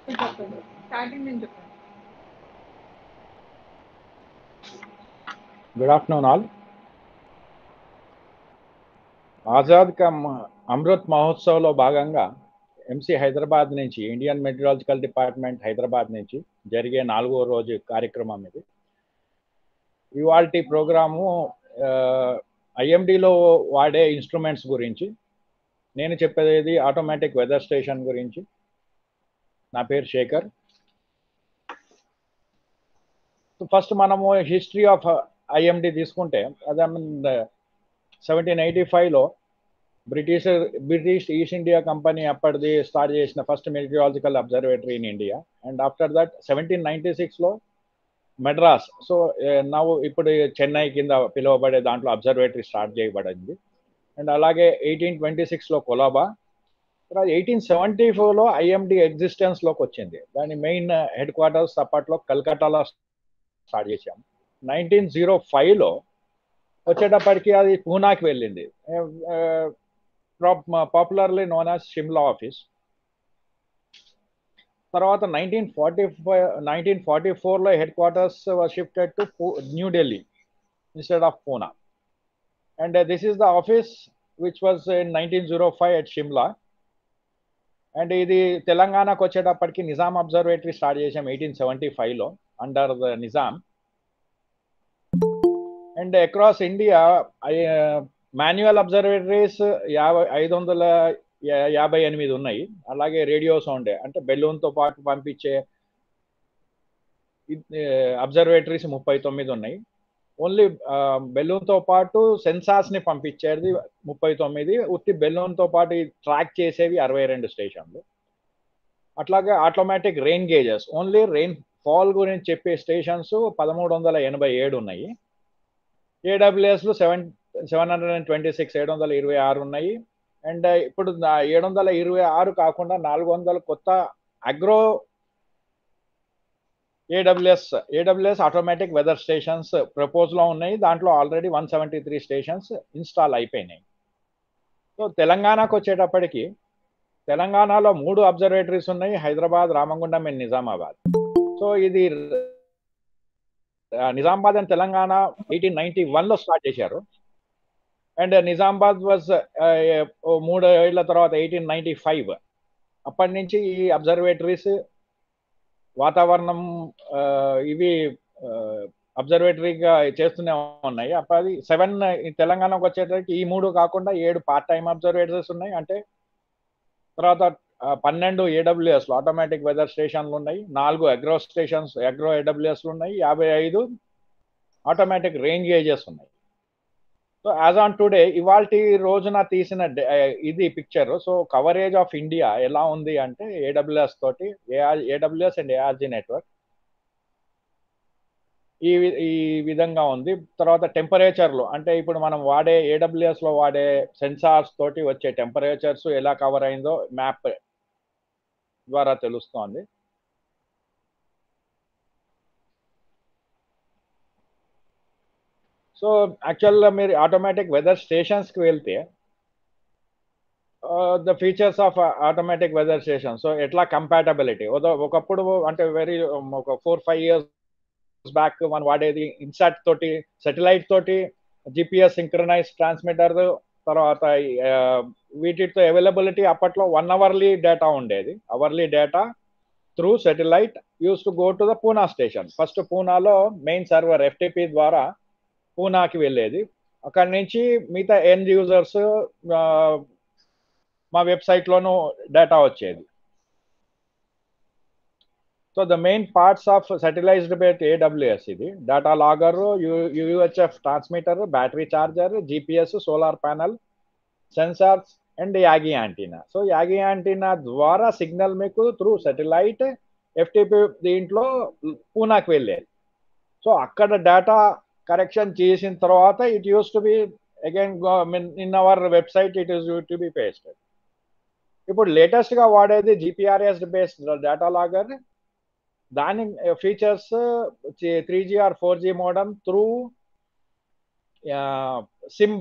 చెప్పండి స్టార్టింగ్ నుంచి చెప్పండి. Good afternoon all. ఆజాద్ కా అమృత్ మహోత్సవ్లో భాగంగా ఎంసీ హైదరాబాద్ నుంచి, ఇండియన్ మెట్రాలజికల్ డిపార్ట్మెంట్ హైదరాబాద్ నుంచి జరిగే 4వ రోజు కార్యక్రమం ఇది. ఇవాల్టి ప్రోగ్రాము ఐఎండిలో వాడే ఇన్స్ట్రుమెంట్స్ గురించి. నేను చెప్పేది ఆటోమేటిక్ వెదర్ స్టేషన్ గురించి. నా పేరు శేఖర్. ఫస్ట్ మనము హిస్టరీ ఆఫ్ ఐఎండి తీసుకుంటే, అదే 1785లో బ్రిటిష్ ఈస్ట్ ఇండియా కంపెనీ అప్పటిది స్టార్ట్ చేసిన first meteorological observatory in India. And after that 1796లో మెడ్రాస్, సో నవ్వు ఇప్పుడు చెన్నై కింద పిలువబడే దాంట్లో అబ్జర్వేటరీ స్టార్ట్ చేయబడింది. అండ్ అలాగే 1826లో కొలాబా, తర్వాత 1874లో ఐఎండి ఎగ్జిస్టెన్స్లోకి వచ్చింది. దాని మెయిన్ హెడ్ క్వార్టర్స్ అప్పట్లో కల్కట్టాలో స్టార్ట్ చేశాం. 1905లో వచ్చేటప్పటికి అది పూనాకి వెళ్ళింది, popularly known as Shimla office. తర్వాత 1944లో headquarters shifted to New Delhi instead of Poona. And this is the office which was in 1905 at Shimla. And ఇది తెలంగాణకు వచ్చేటప్పటికి నిజాం అబ్జర్వేటరీ స్టార్ట్ చేసాం 1875లో under the Nizam. And across India manual observatories 558 ఉన్నాయి. అలాగే రేడియో సౌండ్ అంటే బెలూన్తో పాటు పంపించే అబ్జర్వేటరీస్ 39 ఉన్నాయి. ఓన్లీ బెలూన్తో పాటు సెన్సార్స్ని పంపించేది 39, ఉత్తి బెలూన్తో పాటు ట్రాక్ చేసేవి 62 స్టేషన్లు. అట్లాగే automatic rain gauges, only rain fall గురించి చెప్పే స్టేషన్స్ 1387 ఉన్నాయి. ఏడబ్ల్యూఎస్లు 726 ఉన్నాయి. అండ్ ఇప్పుడు 726 కాకుండా 400 కొత్త agro AWS automatic weather stations ప్రపోజ్లో ఉన్నాయి. దాంట్లో ఆల్రెడీ 173 స్టేషన్స్ ఇన్స్టాల్ అయిపోయినాయి. సో తెలంగాణకు వచ్చేటప్పటికి తెలంగాణలో 3 అబ్జర్వేటరీస్ ఉన్నాయి, హైదరాబాద్, రామగుండం అండ్ నిజామాబాద్. సో ఇది నిజామాబాద్ అండ్ తెలంగాణ 1891లో స్టార్ట్ చేశారు. అండ్ నిజామాబాద్ వాజ్ 3 ఏళ్ల తర్వాత 1895. అప్పటి నుంచి ఈ అబ్జర్వేటరీస్ వాతావరణం ఇవి అబ్జర్వేటరీగా చేస్తూనే ఉన్నాయి. అప్పటి 7 తెలంగాణకు వచ్చేటప్పటికి ఈ 3 కాకుండా 7 పార్ట్ టైం అబ్జర్వేటరీస్ ఉన్నాయి. అంటే తర్వాత 12 ఏడబ్ల్యూఎస్లు ఆటోమేటిక్ వెదర్ స్టేషన్లు ఉన్నాయి, 4 అగ్రో ఏడబ్ల్యూఎస్లు ఉన్నాయి, 55 ఆటోమేటిక్ రేంజ్ గేజెస్ ఉన్నాయి. సో యాజ్ ఆన్ టుడే ఇవాల్టి రోజున తీసిన ఇది picture. So coverage of India ఎలా ఉంది అంటే ఏడబ్ల్యూఎస్ తోటి, ఏడబ్ల్యూఎస్ అండ్ ఏఆర్జీ నెట్వర్క్ ఈ ఈ విధంగా ఉంది. తర్వాత టెంపరేచర్లు అంటే ఇప్పుడు మనం వాడే ఏడబ్ల్యూఎస్లో వాడే సెన్సార్స్ తోటి వచ్చే టెంపరేచర్స్ ఎలా కవర్ అయిందో మ్యాప్ ద్వారా తెలుస్తోంది. సో యాక్చువల్గా మీరు ఆటోమేటిక్ వెదర్ స్టేషన్స్కి వెళ్తే the features of automatic weather station, so ఎట్లా కంపాటబిలిటీ ఒకప్పుడు అంటే ఒక 4-5 ఇయర్స్ బ్యాక్ మనం వాడేది ఇన్సాట్ తోటి, సెటిలైట్ తోటి జిపిఎస్ సింక్రనైజ్ ట్రాన్స్మిటర్. తర్వాత వీటితో అవైలబిలిటీ అప్పట్లో 1 అవర్లీ డేటా ఉండేది. Hourly data through satellite use to go to the Poona station. First పూనాలో మెయిన్ సర్వర్ ఎఫ్టిపి ద్వారా పూనాకి వెళ్ళేది. అక్కడి నుంచి మిగతా ఎండ్ యూజర్స్ మా వెబ్సైట్లోనూ డేటా వచ్చేది. So the main parts of satellite based AWS ఇది data logger, UHF transmitter, battery charger, GPS, solar panel, sensors and Yagi antenna. So Yagi antenna ద్వారా సిగ్నల్ మీకు త్రూ సెటిలైట్ ఎఫ్టిపి దీంట్లో పూనాకి వెళ్ళేది. So అక్కడ డేటా కరెక్షన్ చేసిన తర్వాత it use to be again in our website it is to be pasted. ఇప్పుడు లేటెస్ట్గా వాడేది జిపిఆర్ఎస్ బేస్డ్ డేటా లాగర్. దాని features 3G or 4G modem through SIM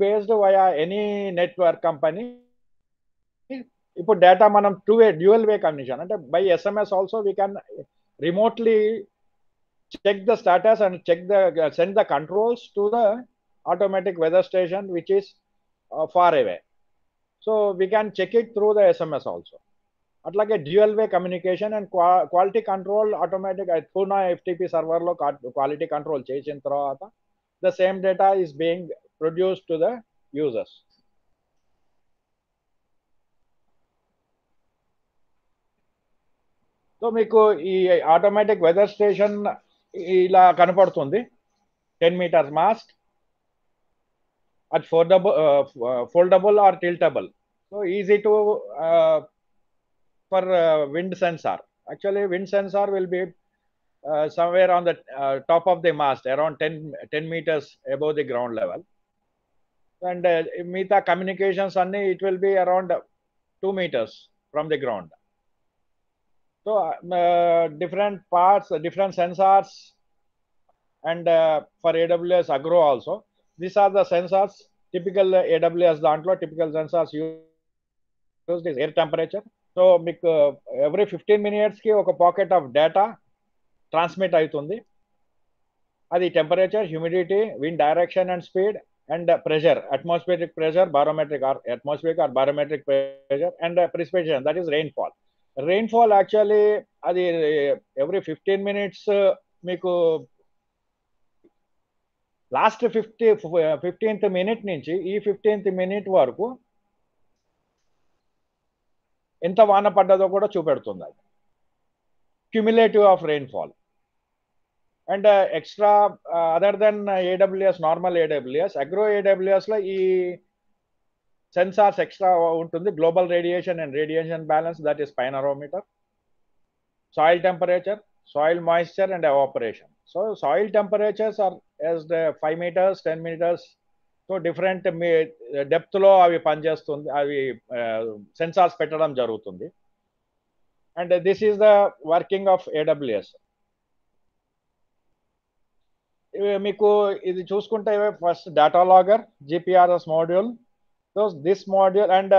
based via any network company ఇప్పుడు data మనం dual way communication అంటే by SMS also we can remotely check the status and send the controls to the automatic weather station which is far away. So we can check it through the SMS also. అట్లాగే dual way communication and quality control automatic Poona FTP సర్వర్లో quality control చేసిన తర్వాత the same data is being produce to the users. So మీకు ఈ automatic weather station ఇలా కనపడుతుంది. 10 meters mast at foldable or tiltable. So easy to for wind sensor. Actually, wind sensor will be somewhere on the top of the mast, around 10 meters above the ground level. And Mita communications, it will be around 2 meters from the ground. So different parts, different sensors, and for AWS Agro also. These are the sensors, typical AWS dantlo, typical sensors used is air temperature. So every 15 minutes ki oka pocket of data transmit aitundi. Adi temperature, humidity, wind direction and speed, and pressure, atmospheric pressure, barometric or atmospheric or barometric pressure, and precipitation, that is rainfall. Rainfall actually adi every 15 minutes meeku last 15th minute నుంచి ఈ 15th minute వరకు ఎంత వాన పడ్డదో కూడా చూపెడుతుంది అది cumulative of rainfall. And extra other then AWS, normal AWS, agro AWSలో ఈ సెన్సార్స్ ఎక్స్ట్రా ఉంటుంది. Global radiation and radiation balance, that is pyranometer, soil temperature, soil moisture and evaporation. So soil temperatures are as the 5 meters, 10 meters. So different depth lo avi panchestundi, avi sensors petadam jarugutundi. And this is the working of AWS. Meeku idi chuskunte first data logger, GPRS module. So this module, and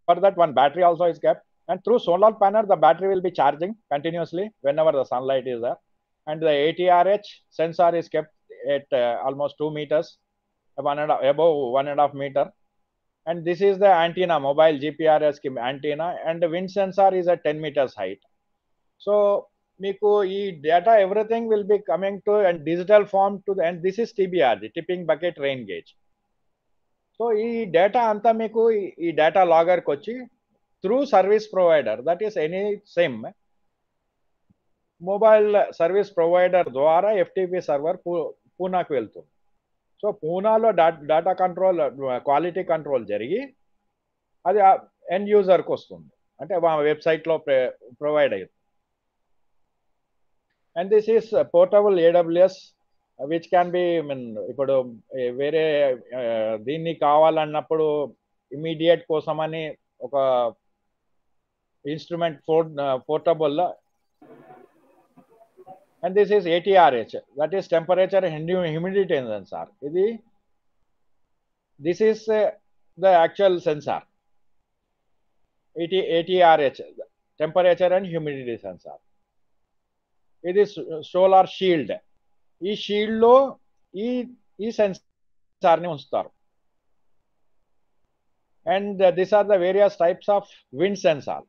for that one battery also is kept. And through solar panel, the battery will be charging continuously whenever the sunlight is there. And the ATRH sensor is kept at almost 2 meters, above 1.5 meter. And this is the antenna, mobile GPRS antenna, and the wind sensor is at 10 meters height. So, meeku ee data everything will be coming to a digital form to the, and this is TBR, the tipping bucket rain gauge. So, ee data anta meeku ee data logger kochi through service provider, that is any SIM, mobile service provider ద్వారా FTP server పూనాకు వెళ్తుంది. So పూనాలో data control, quality control జరిగి అది end యూజర్కి వస్తుంది, అంటే వెబ్సైట్లో ప్రొవైడ్ అవుతుంది. And this is portable AWS which can be ఇప్పుడు వేరే దీన్ని కావాలన్నప్పుడు ఇమీడియట్ కోసమని ఒక instrument portable, and this is ATRH, that is temperature and humidity sensor. This is the actual sensor, ATRH, temperature and humidity sensor. It is solar shield. ఈ shield లో ఈ censor ని ఉంచుతారు. And these are the various types of wind sensor.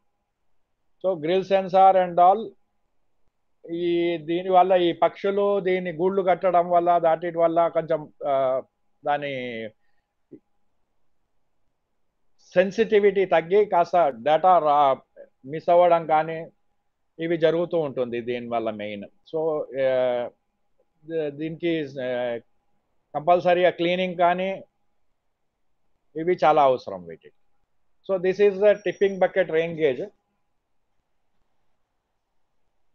So grill sensor and all, దీని వల్ల ఈ పక్షులు దీని గూళ్ళు కట్టడం వల్ల దాటి వల్ల కొంచెం దాని సెన్సిటివిటీ తగ్గి కాస్త డేటా మిస్ అవ్వడం కానీ ఇవి జరుగుతూ ఉంటుంది దీనివల్ల మెయిన్. సో దీనికి కంపల్సరీగా క్లీనింగ్ కానీ ఇవి చాలా అవసరం వీటికి. So this is the tipping bucket rain gauge,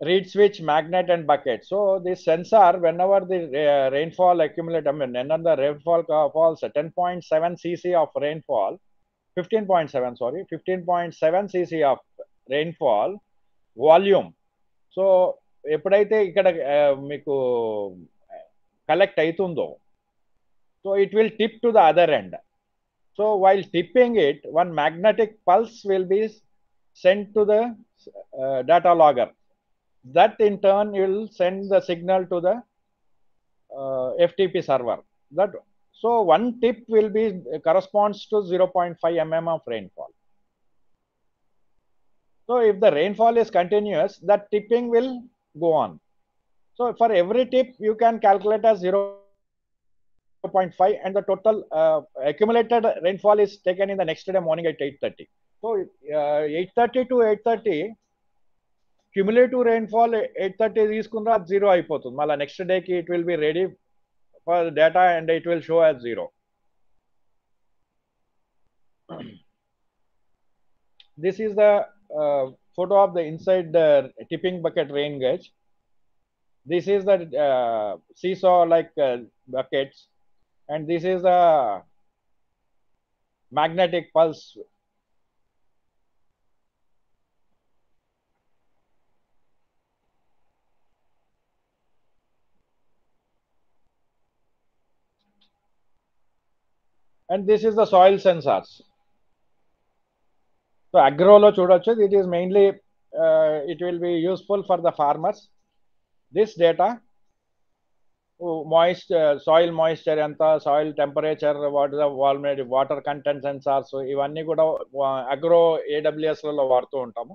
reed switch, magnet and bucket. So this sensor, whenever the rainfall accumulate, whenever the rainfall falls 10.7 cc of rainfall, 15.7 cc of rainfall volume. So ఎప్పుడైతే ఇక్కడ మీకు collect అవుతుందో, so it will tip to the other end. So while tipping it, one magnetic pulse will be sent to the data logger. That in turn will send the signal to the FTP server. That so one tip will be corresponds to 0.5 mm of rainfall. So if the rainfall is continuous, that tipping will go on. So for every tip, you can calculate as 0.5, and the total accumulated rainfall is taken in the next day morning at 8:30. So 8:30 to 8:30, cumulative rainfall 8:30 తీసుకున్న zero అయిపోతుంది. మళ్ళీ next డేకి it will be ready for data and it will show as zero. This is the photo of the inside tipping bucket rain gauge. This is the seesaw like buckets, and this is the magnetic pulse. And this is the soil sensors. So agrolo చూడొచ్చు, it is mainly it will be useful for the farmers. This data, moist soil moisture anta, soil temperature, what is the water content sensors, ఇవన్నీ కూడా agro AWS లలో వాడుతూ ఉంటాము.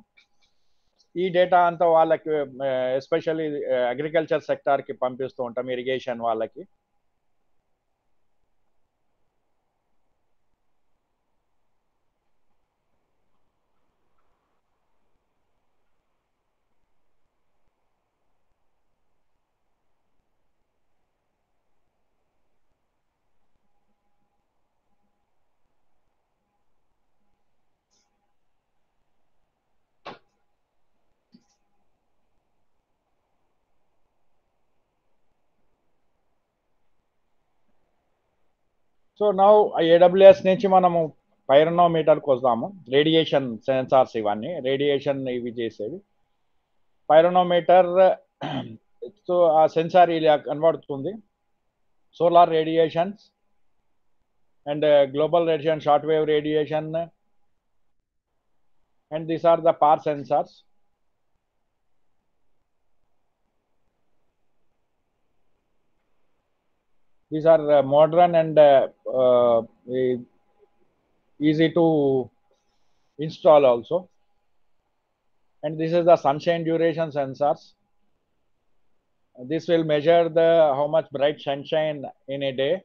ఈ data అంతా వాళ్ళకి especially agriculture sector కి పంపిస్తూ ఉంటాం, ఇరిగేషన్ వాళ్ళకి. సో నౌ AWS నుంచి మనము పైరనోమీటర్కి వస్తాము. రేడియేషన్ సెన్సార్స్ ఇవన్నీ రేడియేషన్ ఇవి చేసేవి. పైరనోమీటర్ సో ఆ సెన్సార్ ఇలా కనబడుతుంది. Solar radiations and global radiation, short wave radiation, and these are the power sensors. These are modern and easy to install also. And this is the sunshine duration sensors. This will measure the how much bright sunshine in a day.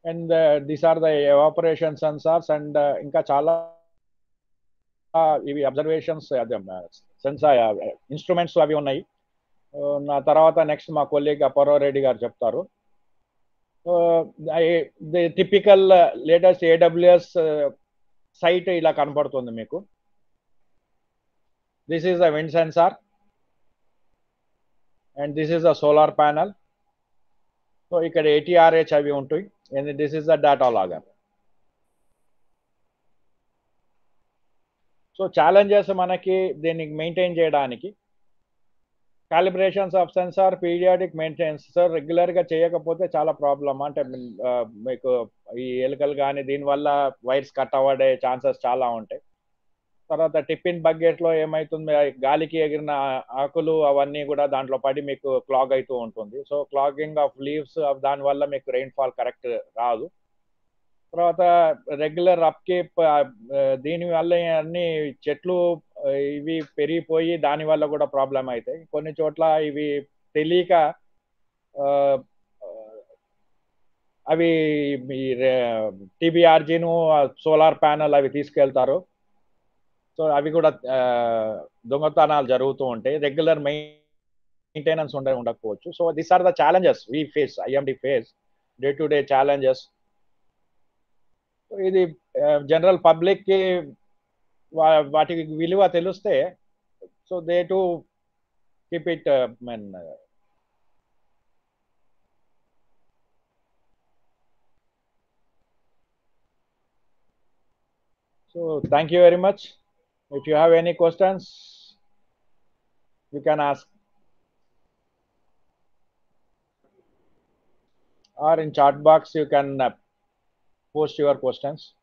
And these are the evaporation sensors, and ఇంకా చాలా ఇవి observations censor instruments అవి ఉన్నాయి. నా తర్వాత next మా colleague అపర్వ Reddy గారు చెప్తారు. The typical latest AWS site ఇలా కనపడుతుంది మీకు. This is the wind sensor and this is the solar panel. So ఇక్కడ ATRH అవి ఉంటాయి, and this is the data logger. So challenges మనకి దీన్ని మెయింటైన్ చేయడానికి, calibrations of sensor, periodic maintenance. So రెగ్యులర్గా చేయకపోతే చాలా ప్రాబ్లమ్. అంటే మీకు ఈ ఎలుకలు కానీ దీనివల్ల వైర్స్ కట్ అవ్వడే ఛాన్సెస్ చాలా ఉంటాయి. తర్వాత టిఫిన్ బకెట్లో ఏమవుతుంది, గాలికి ఎగిరిన ఆకులు అవన్నీ కూడా దాంట్లో పడి మీకు క్లాగ్ అవుతూ ఉంటుంది. సో క్లాగింగ్ ఆఫ్ లీవ్స్ దానివల్ల మీకు రెయిన్ఫాల్ కరెక్ట్ రాదు. తర్వాత రెగ్యులర్ అప్కేప్, దీనివల్ల అన్ని చెట్లు ఇవి పెరిగిపోయి దానివల్ల కూడా ప్రాబ్లం అవుతాయి. కొన్ని చోట్ల ఇవి తెలియక అవి TBRGను సోలార్ ప్యానల్ అవి తీసుకెళ్తారు. సో అవి కూడా దొంగతనాలు జరుగుతూ ఉంటాయి. రెగ్యులర్ మెయింటెనెన్స్ ఉండకపోవచ్చు. So these are the challenges we face, IMD face day to day challenges. ఇది జనరల్ పబ్లిక్ కి వాటికి విలువ తెలిస్తే, so they to keep it men. So thank you very much. If you have any questions, you can ask, or in chat box you can post your questions.